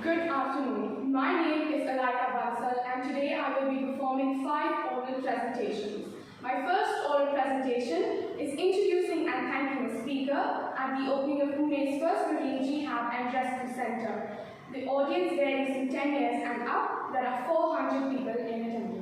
Good afternoon. My name is Alaika Bansal, and today I will be performing 5 oral presentations. My first oral presentation is introducing and thanking the speaker at the opening of Pune's first Marine Rehab and Rescue Center. The audience varies from 10 years and up. There are 400 people in attendance.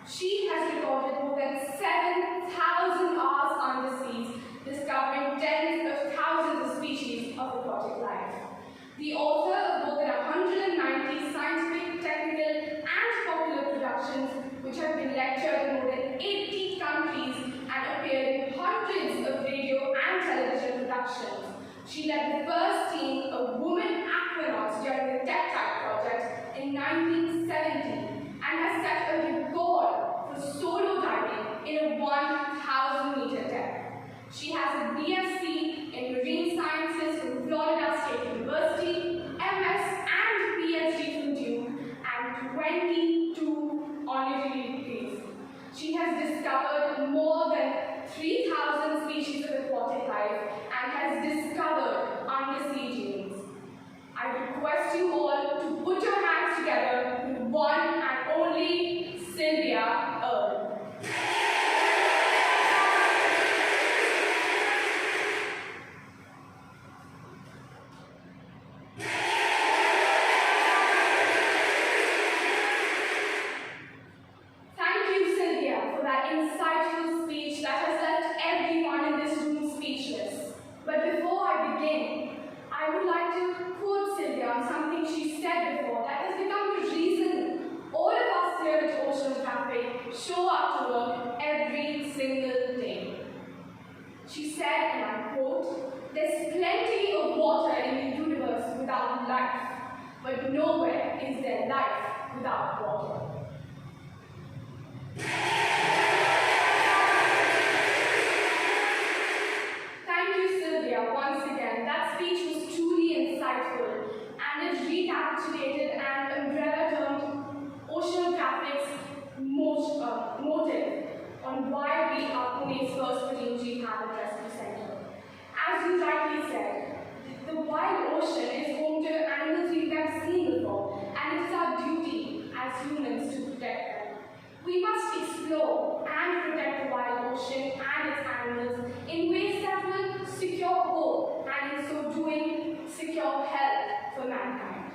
She has recorded more than 7,000 hours on the seas, discovering tens of thousands of species of aquatic life. The author of more than 190 scientific, technical, and popular productions, which have been lectured in more than 80 countries and appeared in hundreds of radio and television productions. She led the first team of women aquanauts during the Tech project in 1970 and has set a record for solo diving in a 1,000-meter depth. She has a BSc in Marine Sciences from Florida State University, MS and PhD from Duke, and 22 honorary degrees. She has discovered more than 3,000 species of aquatic life and has discovered undersea genes. I request you all to put your hands together with one and only Sylvia Earle. Thank you, Sylvia, for that insightful speech that has left everyone in this room speechless. But before I begin, I would like to quote Sylvia on something she said before that has become the reason all of us here at Oceanographic show up to work every single day. She said, and I quote, "There's plenty of water in the universe without life, but nowhere is there life without water." Thank you, Sylvia, once again. That speech was truly insightful, and it recapitulated an umbrella-termed Oceanographic's motive on why we are Pune's first Marine Rehab and Rescue Center. As you rightly said, the wild ocean is home to animals we've never seen before, and it is our duty as humans to protect them. We must explore and protect the wild ocean and its animals in ways that will secure hope and in so doing secure health for mankind.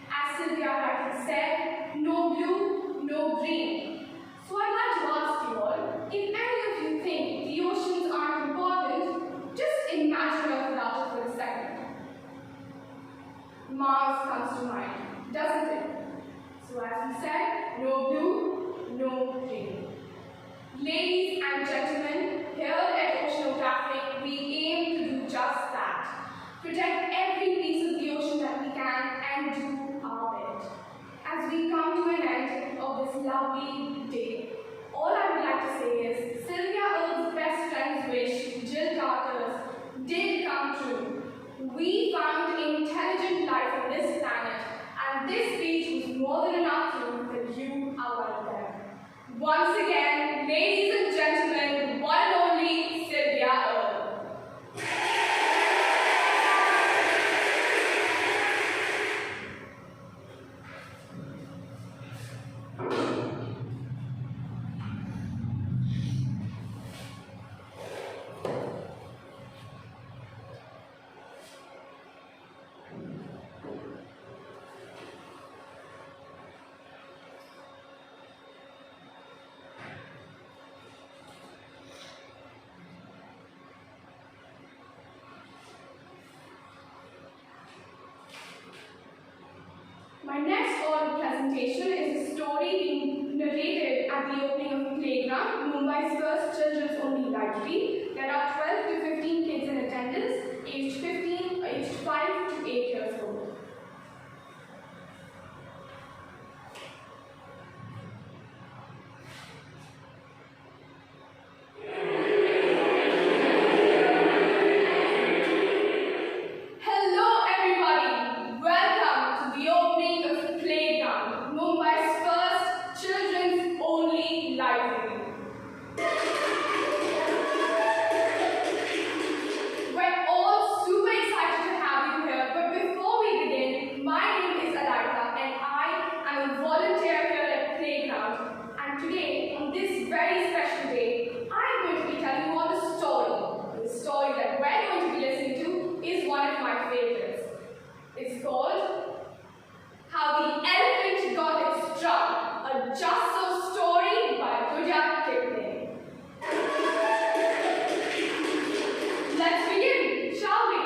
As Sylvia rightly said, no blue, no green. So I'd like to ask you all, if any of you think the oceans aren't important, just imagine Earth without it for a second. Mars comes to mind, doesn't it? So as we said, no blue, no green. Ladies and gentlemen, here at Oceanographic, we aim to do just that. Protect every piece of the ocean that we can and do our bit. As we come to an end of this lovely day, all I would like to say is Sylvia Earle's best friend's wish, Jill Carter's, did come true. We found intelligent life on this planet, and this speech was more than enough proof that you are one of them. Once again, ladies and gentlemen, one and only Sylvia Earle. presentation is a story being narrated at the opening of the playground, Mumbai's first children's-only library. There are 12 to 15 kids in attendance, aged 5 to 8 years old. We're all super excited to have you here, but before we begin, my name is Alaika and I am a volunteer here at Playground. And today, on this very special day, I'm going to be telling you all a story. The story that we're going to be listening to is one of my favorites. It's called How the Elephant Got Its Drum, a just so story by Rudyard Kipling. Let's begin, shall we?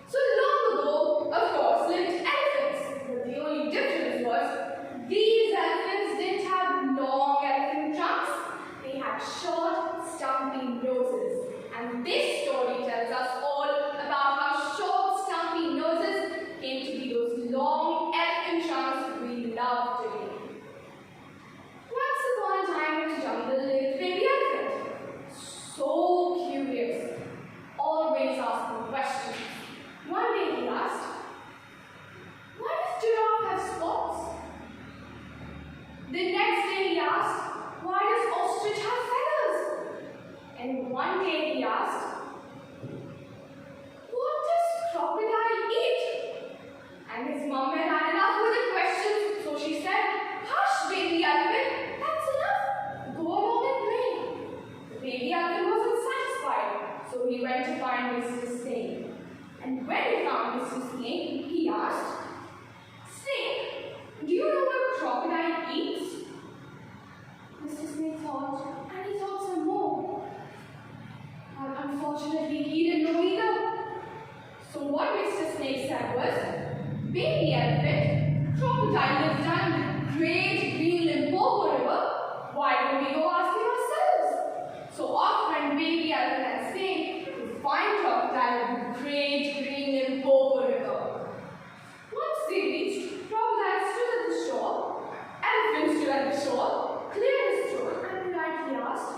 So long ago, of course, lived elephants. But the only difference was, these elephants didn't have long elephant trunks. They had short, stumpy noses. And this story tells us all about how short, stumpy noses came to be those long elephant trunks we love today. Once upon a time in the jungle lived baby elephant. So curious, always asking questions. One day he asked, "Why does giraffe have spots?" The next day he asked, "Why does ostrich have feathers?" And one day he asked, "What does crocodile eat?" And his mom had enough with the questions, so she said, "Hush, baby elephant, that's enough. Go along and play." The baby elephant wasn't satisfied, so he went to find Mr. Snake. And when he found Mr. Snake, he asked, "Snake, do you know what crocodile eats?" Mr. Snake thought, and he thought some more. But unfortunately, he didn't know either. So what Mr. Snake said was, "Baby elephant, crocodile lives down in the great green Limpopo River. Why don't we go ask him ourselves?" So off went baby elephant and Snake to find crocodile in the great green Limpopo River. Once they reached, crocodile stood at the shore. Elephant stood at the shore, cleared his throat, and politely asked,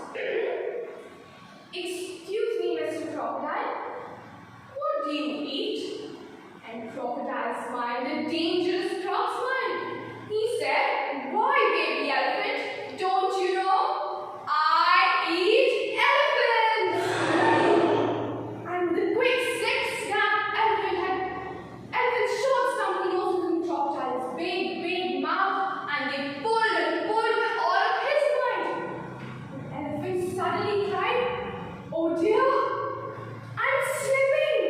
"Excuse me, Mr. Crocodile, what do you eat?" And crocodile smiled a dangerous crop smile. He said, "Why, baby elephant, don't you know? I eat elephants!" And with a quick snap, elephant's short, stumpy nose and crocodile's big mouth, and they pulled and pulled with all of his might. The elephant suddenly cried, "Oh dear, I'm slipping!"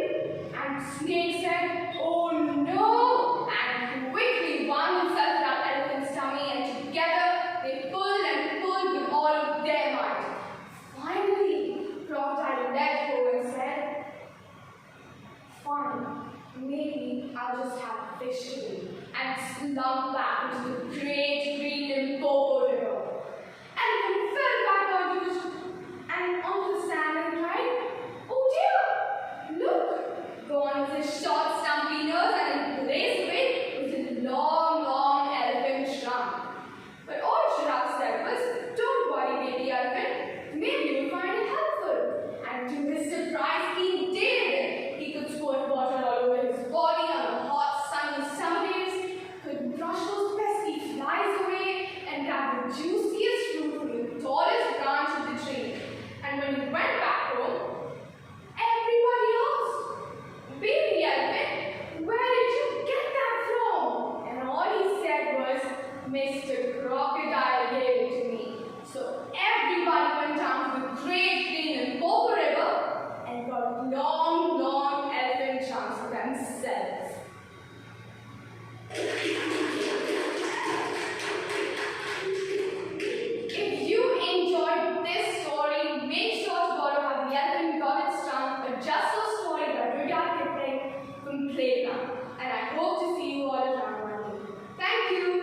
And Snake said, "Oh no!" and quickly wound himself around elephant's tummy, and together they pulled and pulled with all of their might. Finally, crocodile let go and said, "Fine, maybe I'll just have fish today," and slunk back into the great green Limpopo River. Elephant fell back onto the sand and cried, "Oh dear, look, gone with his short, stumpy nose, and in place of it was a long elephant trunk." But all Giraffe said was, "Don't worry, baby elephant, maybe you'll find it helpful." And to his surprise, he did. He could squirt water all over his body on a hot, sunny summer days, could brush those pesky flies away, and grab the juiciest fruit from the tallest branch of the tree. And when he went back home, everybody asked, "Baby elephant, where did you get that from?" And all he said was, "Mr. Crocodile gave it to me." So everybody went down to the great green Limpopo River and got long elephant trunks for themselves. If you enjoyed this story, make sure to borrow How the Elephant Got Its Trunk, a just so story by Rudyard Kipling from Playground. And I hope to see you all around one day. Thank you.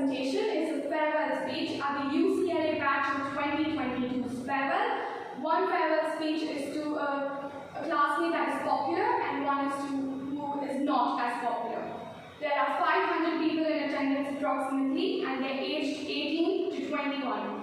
presentation is a farewell speech at the UCLA batch of 2022's farewell. One farewell speech is to a classmate that is popular and one is to who is not as popular. There are 500 people in attendance approximately and they're aged 18 to 21.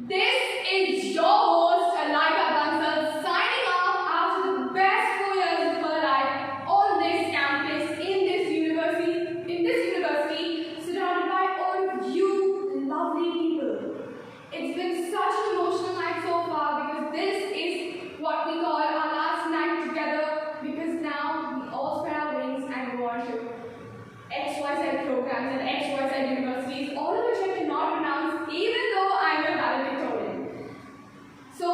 This is your host, Alaika Bansal, signing off after the best 4 years of her life on this campus, in this university, surrounded by all of you lovely people. It's been such an emotional night so far because this is what we call our last night together, because now we all spread our wings and go on to XYZ programs and XYZ universities, all of which I cannot pronounce even though I'm a valedictorian. So,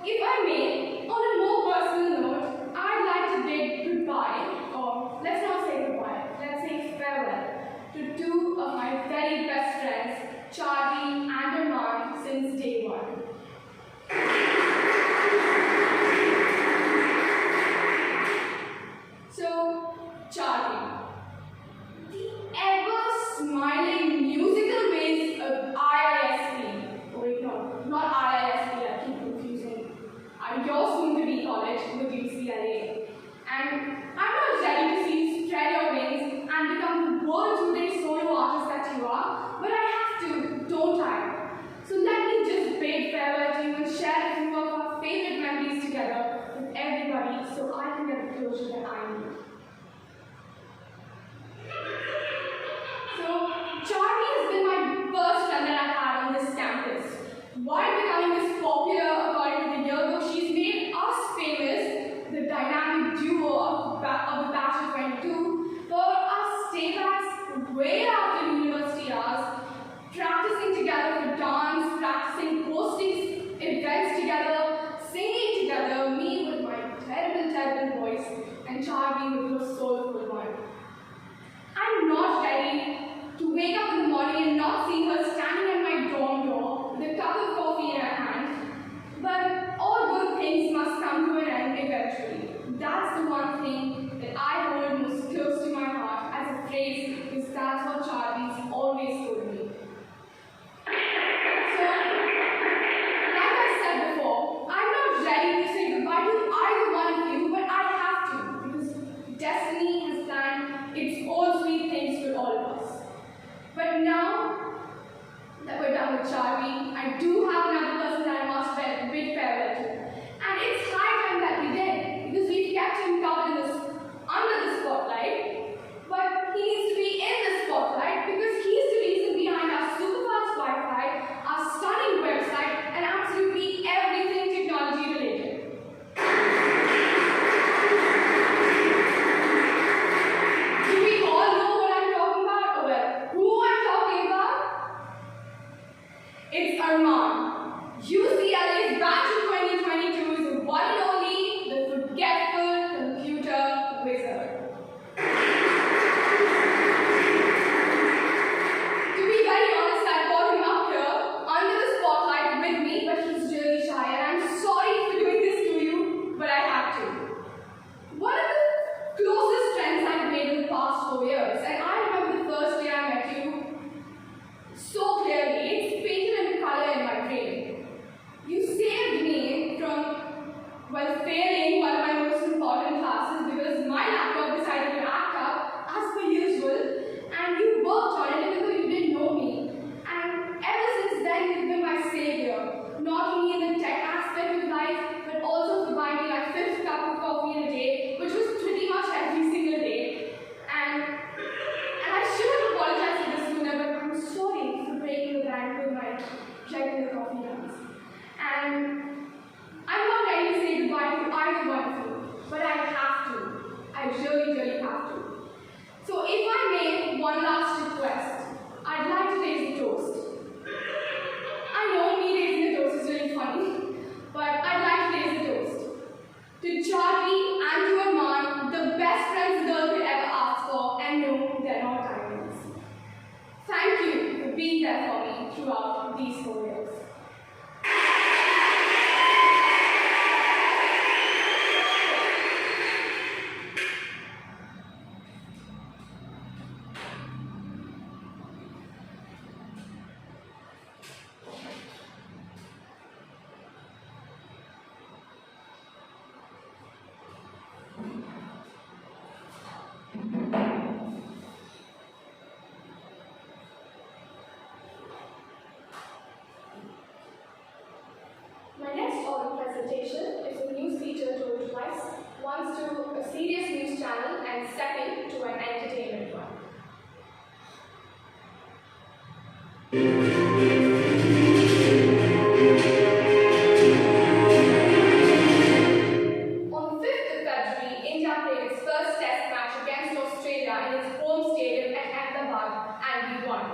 if I may, on a more personal note, I'd like to bid goodbye, or let's not say goodbye, let's say farewell, to two of my very best friends, Charlie and Arman, since day one. So, Charlie, the ever-smiling musical ways of IISP. Oh wait, no, not IISP, I keep confusing. Your soon-to-be college with UCLA. And I'm not ready to see you spread your wings and become the world-today solo artist that you are, but I have to, don't I? So let me just bid farewell to you and share a few of our favorite memories together with everybody so I can get the closure that I need. So, Charlie has been my first friend that I've had on this campus. While becoming this popular according to the yearbook, she's made us famous, the dynamic duo of the batch of 22, for us staybacks way after university hours, practicing together for dance, practicing hosting events together, singing together, me with my terrible voice, and Charlie with her soulful one. I'm not ready to wake up in the morning and not see her standing at my dorm door with a cup of coffee in her hand. But all good things must come to an end eventually. That's the one thing that I hold most close to my heart as a phrase, because that's what Charlie's always told me. So, like I said before, I'm not ready to say goodbye to either one of you, but I have to, because destiny has planned its own sweet things for all of us. But now that we're done with Charlie, I do have another person that I must bid farewell to. And it's high time that we did, because we've kept him covered under the spotlight. But he needs to be in the spotlight because he's the reason behind our super fast Wi-Fi, our stunning website, and absolutely everything technology related. Do we all know what I'm talking about? Or well, who I'm talking about? It's Arman. UCLA's batch of 2022 is the one and only, the forgetful computer wizard. To be very honest, I brought him up here under the spotlight with me, but he's really shy, and I'm sorry for doing this to you, but I had to. One of the closest friends I've made in the past 4 years, and I remember the first day I met you so clearly. It's painted into color in my brain. You saved me from, well, failing one of my most important classes because my laptop decided to act up as per usual, and you worked on it even though you didn't know me. And ever since then, you've been my savior, not only in the tech aspect of life, but also for buying me my 5th cup of coffee in a day, which was pretty much every single day. And I should have apologized for this sooner, but I'm sorry for breaking the bank with my regular coffee runs. And I'm not ready to say goodbye to either one of you, but I have to. I really have to. So if I may, one last request. I'd like to raise a toast. I know me raising a toast is really funny, but I'd like to raise a toast. To Charlie and to Arman, the best friends a girl could ever ask for, and no, they're not diamonds. Thank you for being there for me throughout these 4 years. oral presentation is a news feature to utilize, once to a serious news channel and second to an entertainment one. On the 5th of February, India played its first test match against Australia in its home stadium at Ahmedabad and we won.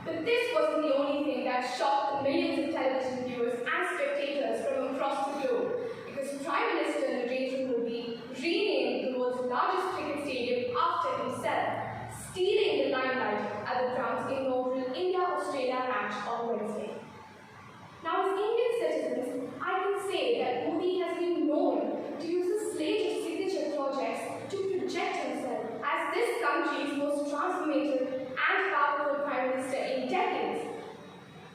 But this wasn't the only thing that shocked the millions of television viewers and spectators from across the globe, because Prime Minister Narendra Modi renamed the world's largest cricket stadium after himself, stealing the limelight at the ground's inaugural India-Australia match on Wednesday. Now, as Indian citizens, I can say that Modi has been known to use a slate of signature projects to project himself as this country's most transformative and powerful Prime Minister in decades.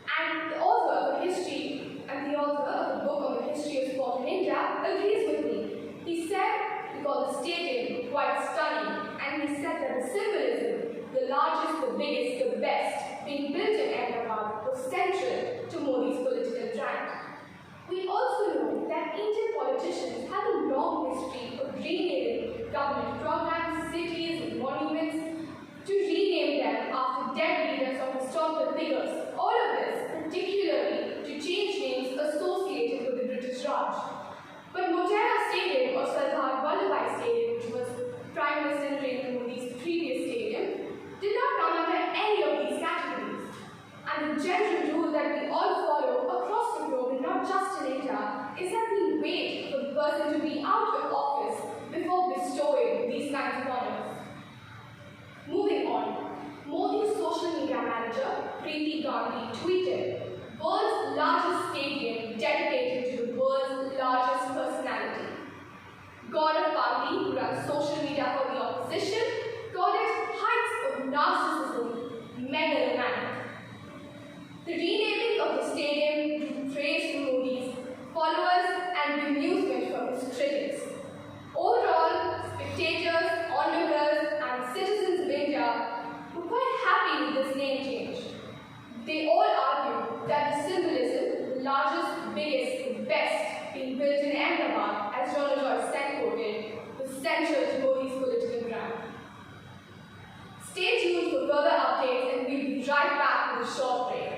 And the author of the book on the history of sport in India agrees with me. He said, we call the stadium quite stunning, and he said that the symbolism, the largest, the biggest, the best, being built in Ahmedabad was central to Modi's political brand. We also know that Indian politicians have a long history of renaming government programs, cities, and monuments to rename them after dead leaders or historical figures. All of this, particularly to change names associated with the British Raj. But Motera Stadium or Sardar Vallabhbhai Stadium, which was Prime Minister Narendra Modi's previous stadium, did not come under any of these categories. And the general rule that we all follow across the globe, and not just in India, is that we wait for the person to be out of office before bestowing these kinds of honors. Moving on, Modi's social media manager, Preeti Gandhi, tweeted, "World's largest stadium dedicated to the world's largest personality." Gaurav Gandhi, who runs social media for the opposition, called it heights of narcissism, megalomaniac. The renaming of the stadium drew praise from Modi's followers and bemusement from his critics. Overall, spectators, onlookers, and citizens of India were quite happy with this name change. They all argued that the symbolism, the largest, biggest, the best, being built in Ahmedabad, as John Joyce Sen quoted, was central to Modi's political brand. Stay tuned for further updates, and we'll be right back with a short break.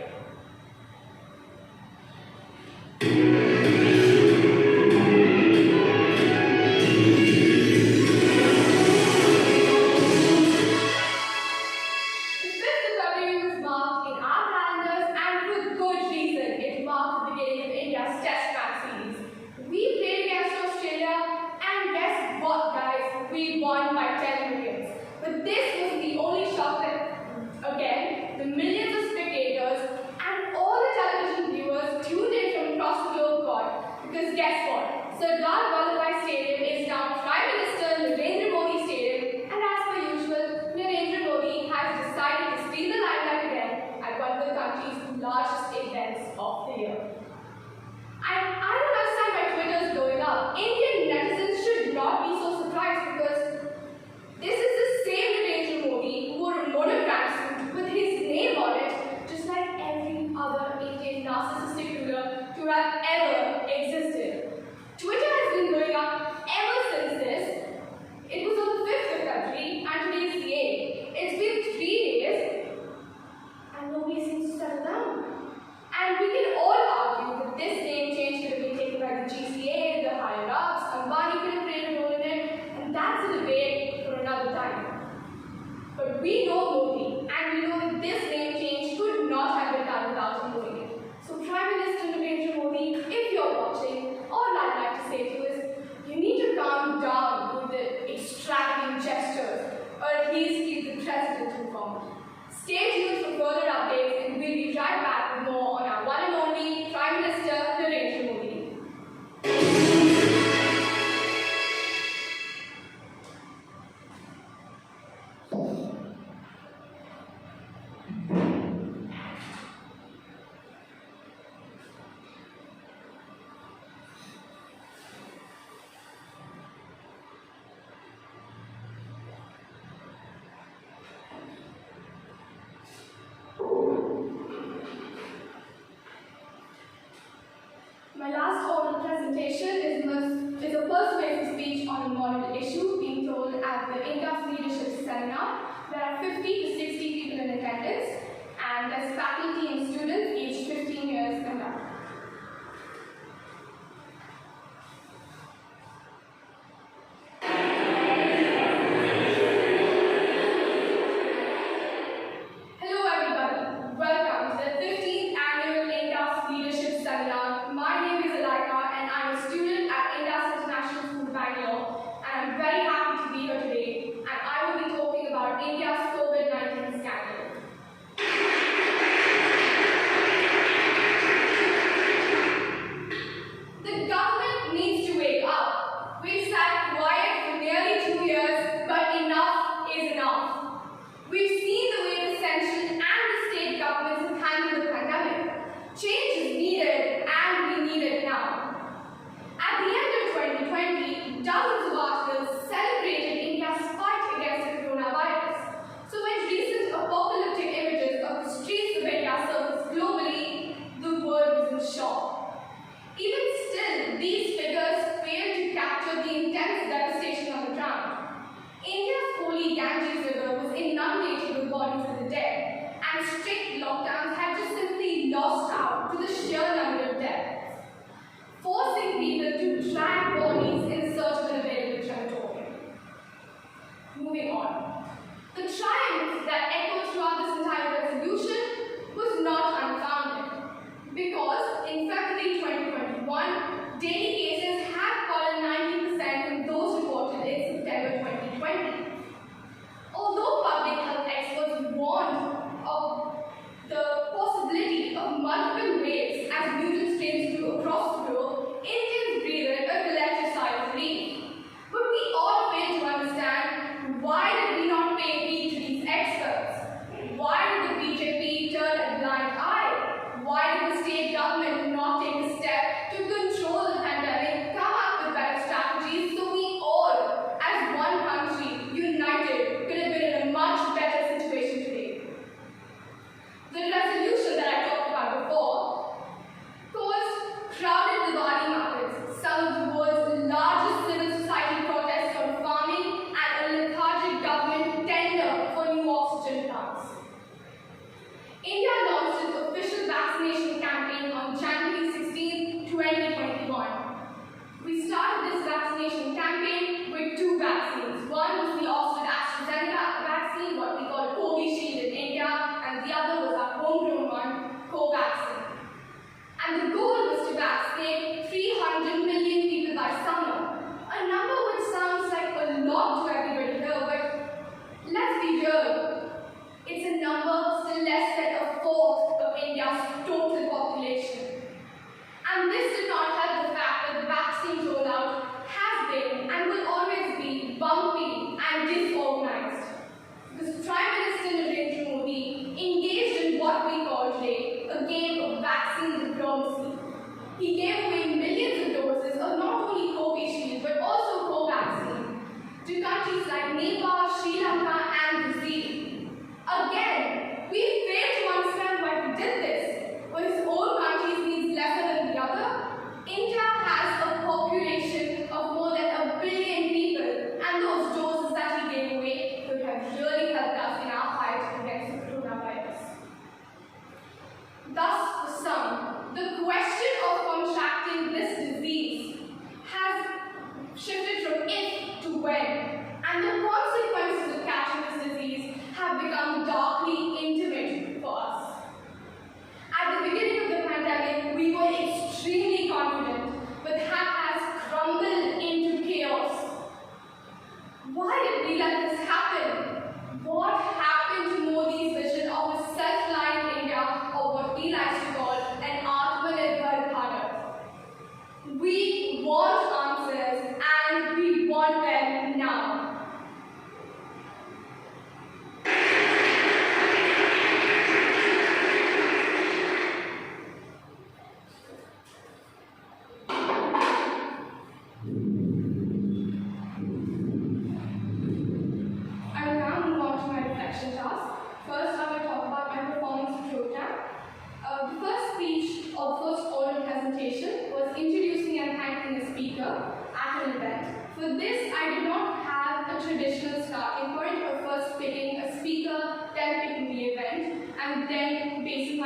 Stay tuned for further updates, and we'll be right back with more on our one and only faculty and students aged 15 years and up. Hello everybody, welcome to the 15th Annual Indus Leadership Seminar. My name is Alaika and I'm a student at Indus International School, Bangalore, and I'm very happy to be here today, and I will be talking about India's COVID-19 scandal.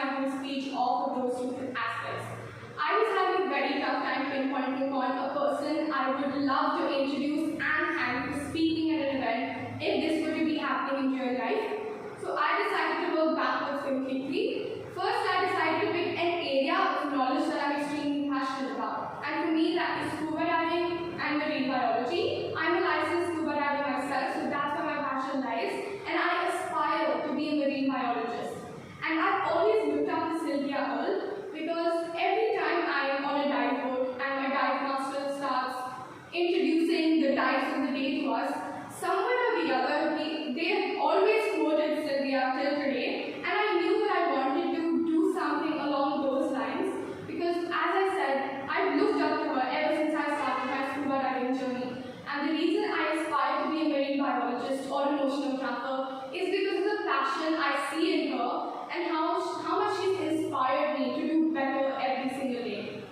my whole speech off of those two aspects. I was having a very tough time pinpointing on a person I would love to introduce and thank for speaking at an event if this were to be happening in real life. So I decided to work backwards completely. First, I decided to pick an area of knowledge that I'm extremely passionate about. And for me, that is scuba diving and marine biology. I'm a licensed scuba diver myself, so that's where my passion lies. And I aspire to be a marine biologist. And I've always looked up to Sylvia Earle because every time I'm on a dive boat and my dive master starts introducing the dives of the day to us, somewhere or the other, they have always quoted Sylvia till today, and I knew that I wanted to do something along those lines because, as I said, I've looked up to her ever since I started my scuba diving journey. And the reason I aspire to be a marine biologist or an oceanographer is because of the passion I see in her and how much she's inspired me to do better every single day.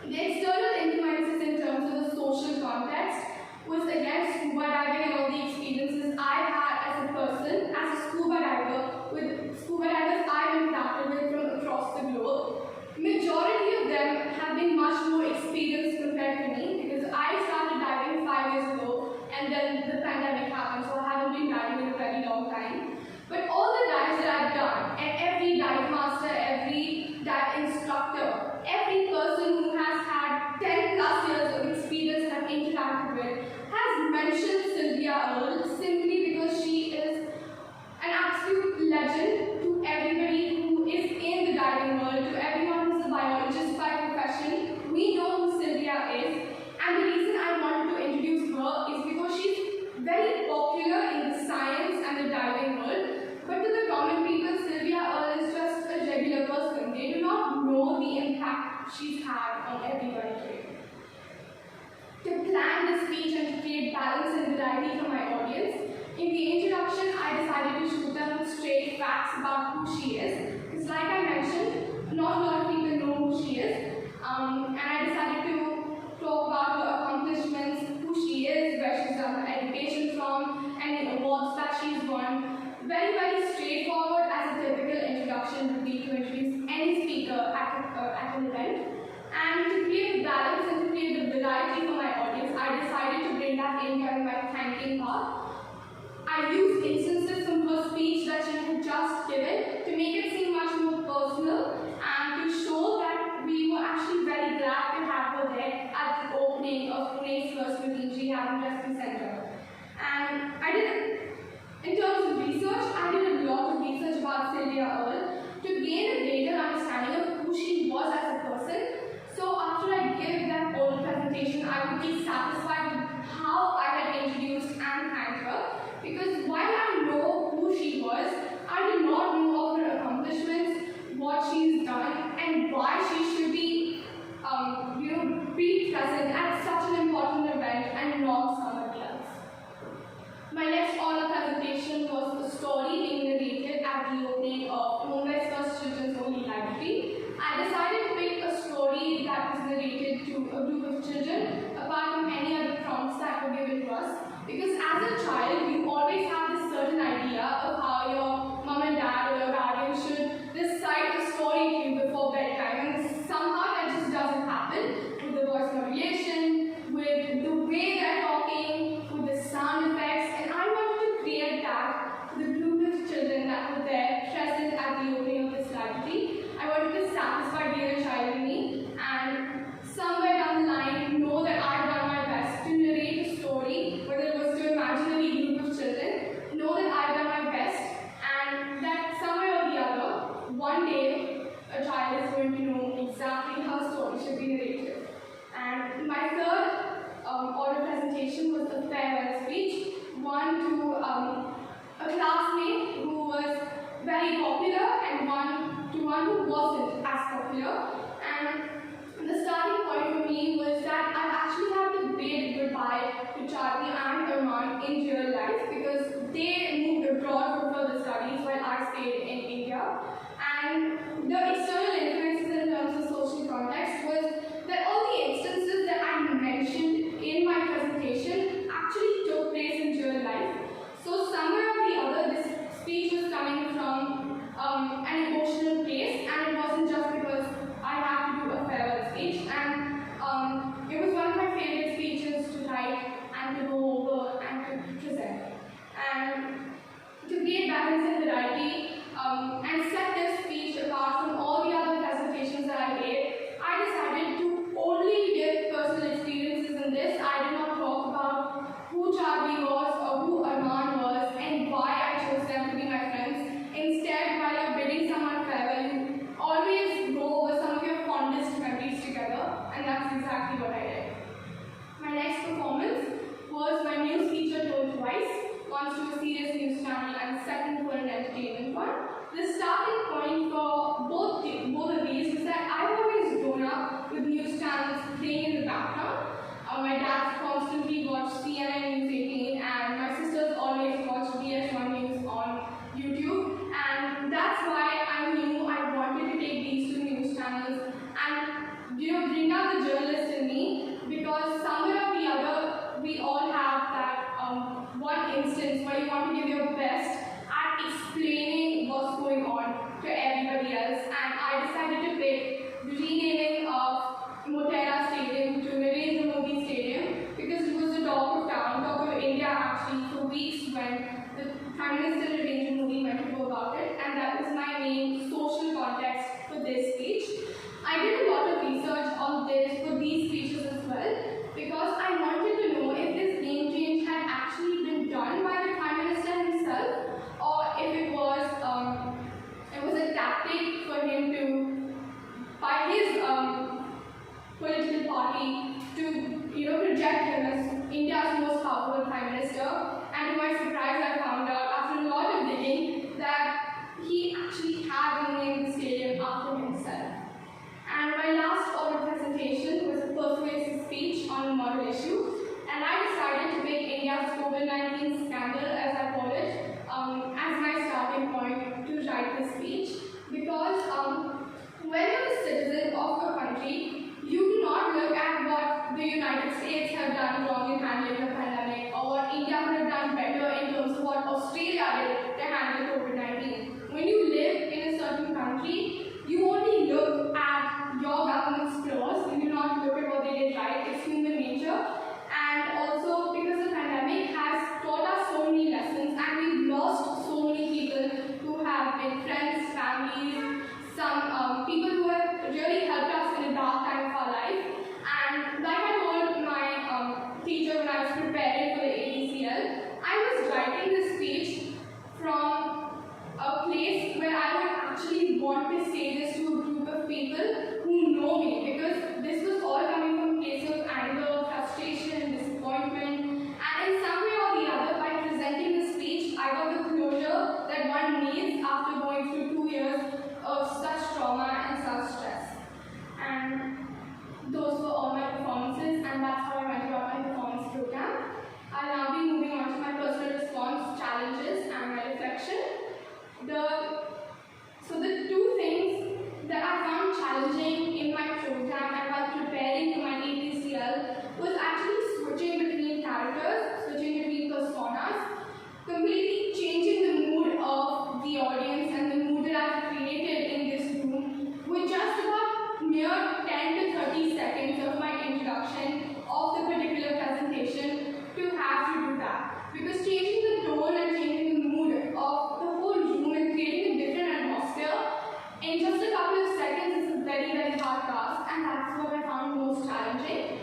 The external influences in terms of the social context was again scuba diving and all the experiences I've had as a person, as a scuba diver, with scuba divers I've interacted with from across the globe. Majority of them have been much more experienced compared to me because I started diving 5 years ago and then the pandemic happened, so I haven't been diving in a very long time. But all the dives that I've done, and every dive master, every dive instructor, every person who has had 10 plus years of experience that I've interacted with has mentioned Sylvia Earle simply because she is an absolute legend to everybody who is in the diving world, to everyone who's a biologist by profession. We know who Sylvia is, and the reason I wanted to introduce her is because she's very popular in the science and the diving world, but to the common people, Sylvia Earle is just a regular person. They do not know the impact she's had on everybody today. To plan the speech and to create balance and variety for my audience, in the introduction, I decided to shoot them with straight facts about who she is. Because like I mentioned, not a lot of people know who she is. And I decided to talk about her accomplishments, who she is, where she's done her education from, and awards that she's won. Very, very straightforward as a typical introduction would be to introduce any speaker at an event. And to create balance and to create the variety for my audience, I decided to bring that in during my thanking part. I used instances from her speech that she had just given to make it seem much more personal and to show that we were actually very glad to have her there at the opening of Pune's first Marine Rehab and Rescue Center. And in terms of research, I did a lot of research about Sylvia Earle to gain a greater understanding of who she was as a person. So after I give that oral presentation, I would be satisfied with how I had introduced and thanked her. Because while I know who she was, I did not know of her accomplishments, what she's done, and why she should be, be present at such an important event and not somebody else. My next oral presentation was a story being narrated at the opening of Mumbai's first children's only library. I decided to pick a story that was narrated to a group of children, apart from any other prompts that were given to us. Because as a child, you always have this certain idea of how your mom and dad or your guardian should recite a story to you before bedtime, and somehow that just doesn't happen with the voice modulation, with the way they're talking, with the sound effects, and I wanted to create that for the group of children that were there present at the opening of this library. I wanted to satisfy the inner child in me, and somewhere down the line, know that I've done my best to narrate a story, whether it was to an imaginary group of children, know that I've done my best, and that somewhere or the other, one day, a child is going to know exactly how a story should be narrated. And my third oral presentation was a farewell speech, one to a classmate who was very popular and one who wasn't as popular. And the starting point for me was that I actually had to bid goodbye to Charlie and Arman in real life because they moved abroad for further studies while I stayed in India. And the external influences in terms of social context was that all the instances that I mentioned in my presentation actually took place in real life. So somewhere or the other, this speech was coming from an emotional My dad constantly watched CNN News 18, and my sisters always watched BS1 News on YouTube. And that's why I knew I wanted to take these two news channels and bring out the journalist in me, because somewhere or the other we all have that one instance where you want to give your best at explaining what's going on to everybody else. And I decided to pick the renaming of Motera Stadium to Narendra Modi Stadium because it was the talk of town, talk of India actually for weeks when the Prime Minister Narendra Modi went to go about it, and that was my main social context for this speech. I did a lot of research on this for these speeches as well because I wanted to know if this name change had actually been done by the Prime Minister himself, or if it was a tactic for him to, by his political party, to project him as India's most powerful Prime Minister. And to my surprise, I found out after a lot of digging that he actually had named the stadium after himself. And my last oral presentation was a persuasive speech on a moral issue, and I decided to make India's COVID-19 scandal, as I call it, as my starting point to write this speech, because when you're a citizen of a country, you do not look at what the United States have done wrong in handling the pandemic, or what India would have done better in terms of what Australia did to handle COVID-19. When you live in a certain country, you only look at your government's flaws, you do not look at what they did right. It's human nature. And also because the pandemic has taught us so many lessons, and we've lost so many people who have been friends, families, some people who have really helped us in a dark time of our life. And like I told my teacher when I was preparing for the ATCL, I was writing this speech from a place where I would actually want to say this to a group of people who know me, because this was all coming from a place of anger, frustration, disappointment, and in some way or the other, by presenting the speech, I got the closure that one needs after going through 2 years of such trauma and such stress. And those were all my performances, and that's how I went about my performance program. I'll now be moving on to my personal response, challenges, and my reflection. So the two things that I found challenging in my program and while preparing for my ATCL was actually switching between characters, switching between personas, completely changing the mood of the audience and the mood that I've created in this room with just about mere 10 to 30 seconds of my introduction of the particular presentation to have to do that. Because changing the tone and changing the mood of the whole room and creating a different atmosphere in just a couple of seconds is a very, very hard task, and that's what I found most challenging.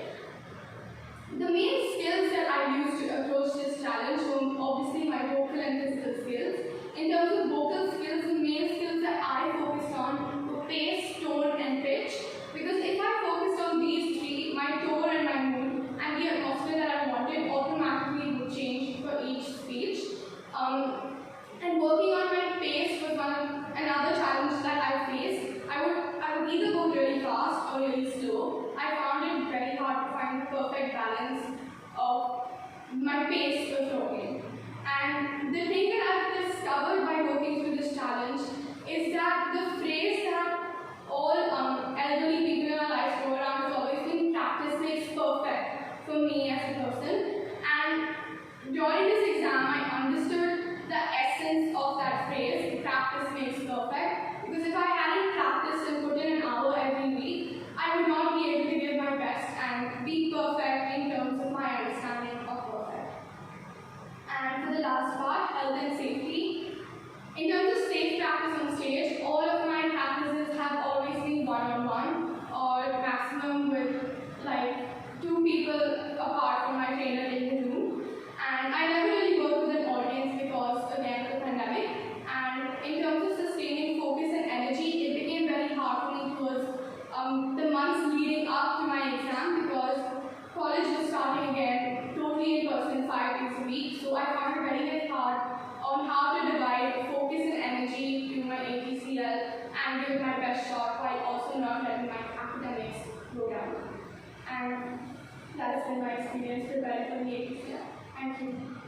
The main skills that I used to approach this challenge were obviously my vocal and physical skills. In terms of vocal skills, the main skills that I focused on were pace, tone, and pitch. Because if I focused on these three, my tone and my mood and the atmosphere that I wanted automatically would change for each speech. And working on my pace was another challenge that I faced. I would either go really fast or really slow. I found it very hard to find the perfect balance of my pace of talking. And the thing that I've discovered by working through this challenge is that the phrase that all elderly people in our lives go around has always been practice makes perfect for me as a person. And during this exam, I understood the essence of that phrase, practice makes perfect, because if I hadn't practiced and put in an hour every week, I would not be able to give my best and be perfect in terms of my understanding of perfect. And for the last part, health and safety. In terms of safe practice on stage, all of my practices have always been one-on-one or maximum with like 2 people apart from my trainer in the room. And I never really worked with an audience because, again, of the pandemic. And in terms of sustaining focus and energy, it became very hard for me towards the months leading up to my exam, because college was starting again, totally in person, 5 days a week. So I found it very, very hard on how to divide focus and energy to my ATCL and give my best shot while also not letting my academics go down. And That's been my experience preparing for the ATCL. Thank you.